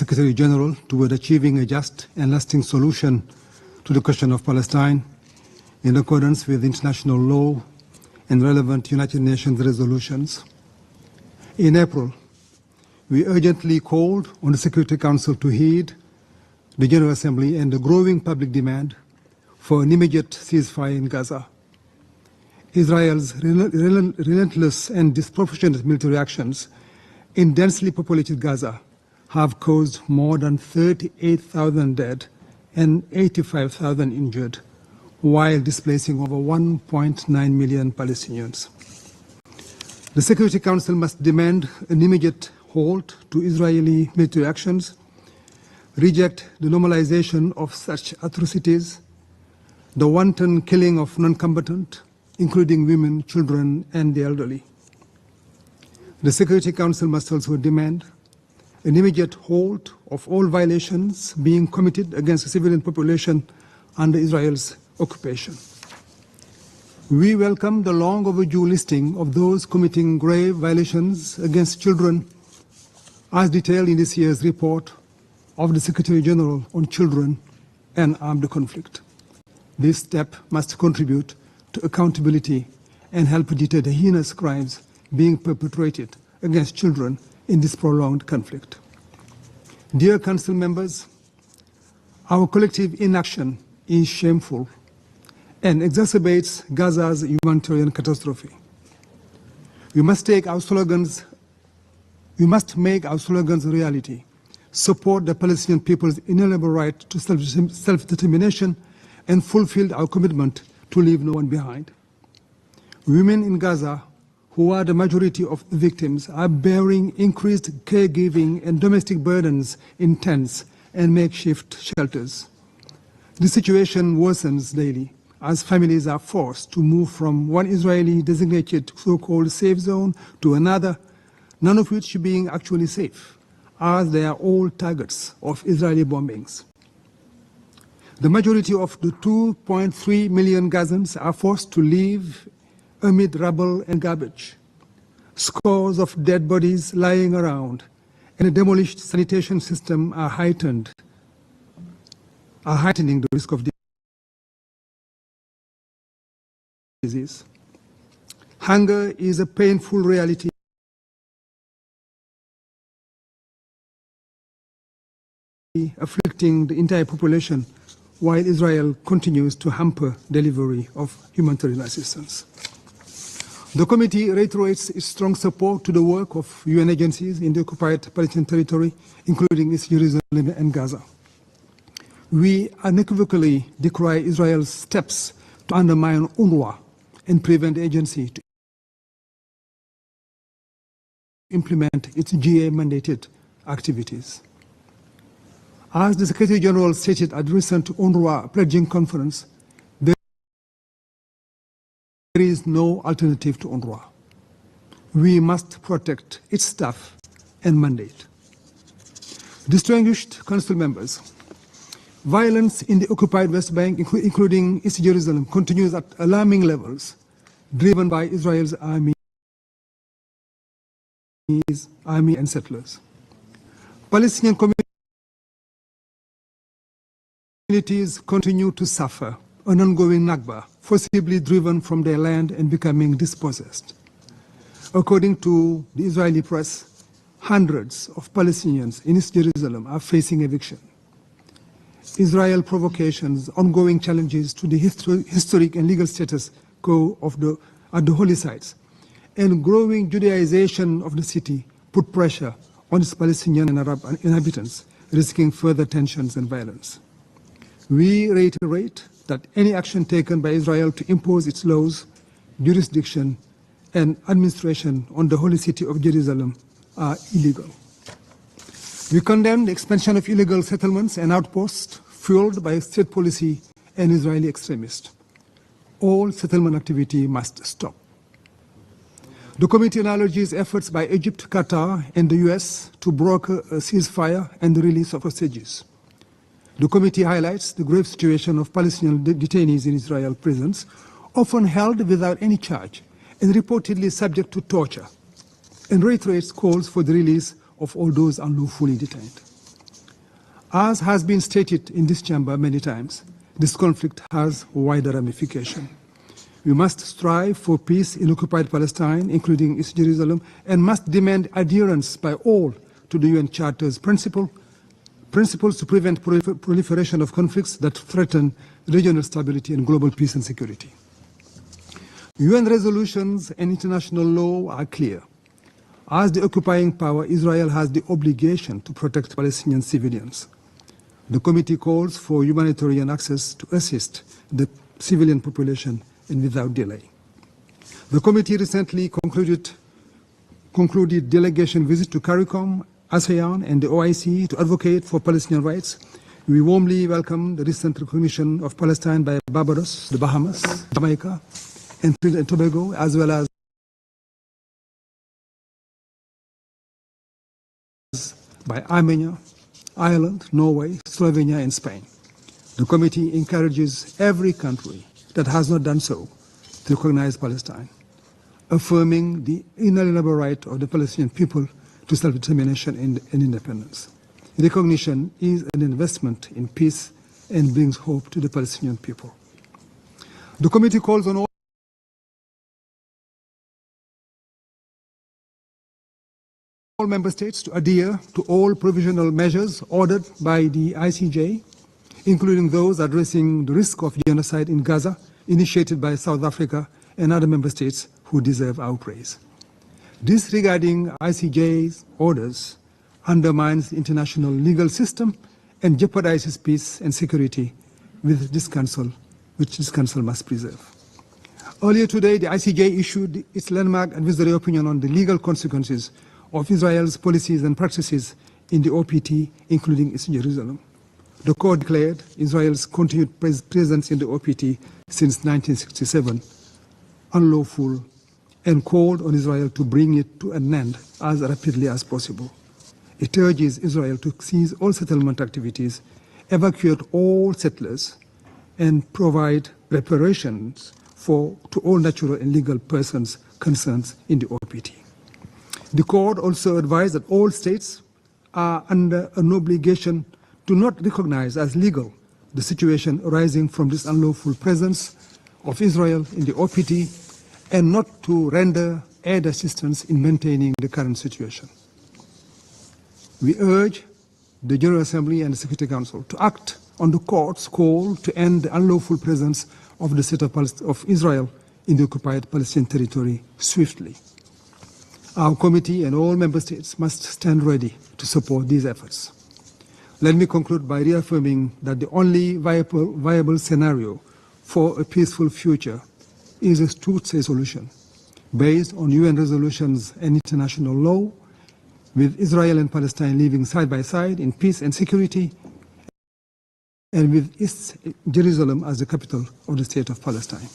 Secretary General toward achieving a just and lasting solution to the question of Palestine in accordance with international law and relevant United Nations resolutions. In April, we urgently called on the Security Council to heed the General Assembly and the growing public demand for an immediate ceasefire in Gaza. Israel's relentless and disproportionate military actions in densely populated Gaza have caused more than 38,000 dead and 85,000 injured, while displacing over 1.9 million Palestinians. The Security Council must demand an immediate halt to Israeli military actions, reject the normalization of such atrocities, the wanton killing of non-combatant, including women, children, and the elderly. The Security Council must also demand an immediate halt of all violations being committed against the civilian population under Israel's occupation. We welcome the long overdue listing of those committing grave violations against children as detailed in this year's report of the Secretary General on Children and Armed Conflict. This step must contribute to accountability and help deter the heinous crimes being perpetrated against children in this prolonged conflict. Dear Council members, our collective inaction is shameful and exacerbates Gaza's humanitarian catastrophe. We must make our slogans a reality, support the Palestinian people's inalienable right to self-determination, and fulfill our commitment to leave no one behind. Women in Gaza, who are the majority of the victims, are bearing increased caregiving and domestic burdens in tents and makeshift shelters. The situation worsens daily as families are forced to move from one Israeli designated so-called safe zone to another, none of which being actually safe, as they are all targets of Israeli bombings. The majority of the 2.3 million Gazans are forced to live amid rubble and garbage. Scores of dead bodies lying around and a demolished sanitation system are heightening the risk of disease. Hunger is a painful reality afflicting the entire population, while Israel continues to hamper delivery of humanitarian assistance. The committee reiterates its strong support to the work of UN agencies in the occupied Palestinian territory, including East Jerusalem and Gaza. We unequivocally decry Israel's steps to undermine UNRWA and prevent the agency to implement its GA-mandated activities. As the Secretary General stated at the recent UNRWA pledging conference, there is no alternative to UNRWA. We must protect its staff and mandate. Distinguished Council members, violence in the occupied West Bank, including East Jerusalem, continues at alarming levels, driven by Israel's army and settlers. Palestinian communities continue to suffer an ongoing Nakba, forcibly driven from their land and becoming dispossessed. According to the Israeli press, hundreds of Palestinians in East Jerusalem are facing eviction. Israel provocations, ongoing challenges to the historic and legal status quo at the holy sites, and growing Judaization of the city put pressure on its Palestinian and Arab inhabitants, risking further tensions and violence. We reiterate that any action taken by Israel to impose its laws, jurisdiction, and administration on the holy city of Jerusalem are illegal. We condemn the expansion of illegal settlements and outposts fueled by state policy and Israeli extremists. All settlement activity must stop. The committee acknowledges efforts by Egypt, Qatar, and the US to broker a ceasefire and the release of hostages. The committee highlights the grave situation of Palestinian detainees in Israel prisons, often held without any charge and reportedly subject to torture, and reiterates calls for the release of all those unlawfully detained. As has been stated in this chamber many times, this conflict has wider ramifications. We must strive for peace in occupied Palestine, including East Jerusalem, and must demand adherence by all to the UN Charter's principles to prevent proliferation of conflicts that threaten regional stability and global peace and security. UN resolutions and international law are clear. As the occupying power, Israel has the obligation to protect Palestinian civilians. The committee calls for humanitarian access to assist the civilian population and without delay. The committee recently concluded delegation visit to CARICOM, ASEAN and the OIC to advocate for Palestinian rights. We warmly welcome the recent recognition of Palestine by Barbados, the Bahamas, Jamaica, and Trinidad and Tobago, as well as by Armenia, Ireland, Norway, Slovenia, and Spain. The committee encourages every country that has not done so to recognize Palestine, affirming the inalienable right of the Palestinian people to self-determination and independence. Recognition is an investment in peace and brings hope to the Palestinian people. The committee calls on all member states to adhere to all provisional measures ordered by the ICJ, including those addressing the risk of genocide in Gaza, initiated by South Africa and other member states who deserve our praise. Disregarding ICJ's orders undermines the international legal system and jeopardizes peace and security which this council must preserve. Earlier today, the ICJ issued its landmark advisory opinion on the legal consequences of Israel's policies and practices in the OPT, including East Jerusalem. The court declared Israel's continued presence in the OPT since 1967 unlawful and called on Israel to bring it to an end as rapidly as possible. It urges Israel to cease all settlement activities, evacuate all settlers, and provide reparations to all natural and legal persons concerned in the OPT. The court also advised that all states are under an obligation to not recognize as legal the situation arising from this unlawful presence of Israel in the OPT and not to render aid assistance in maintaining the current situation. We urge the General Assembly and the Security Council to act on the court's call to end the unlawful presence of the state of Israel in the occupied Palestinian territory swiftly. Our committee and all member states must stand ready to support these efforts. Let me conclude by reaffirming that the only viable scenario for a peaceful future is a two-state solution based on UN resolutions and international law, with Israel and Palestine living side by side in peace and security, and with East Jerusalem as the capital of the state of Palestine.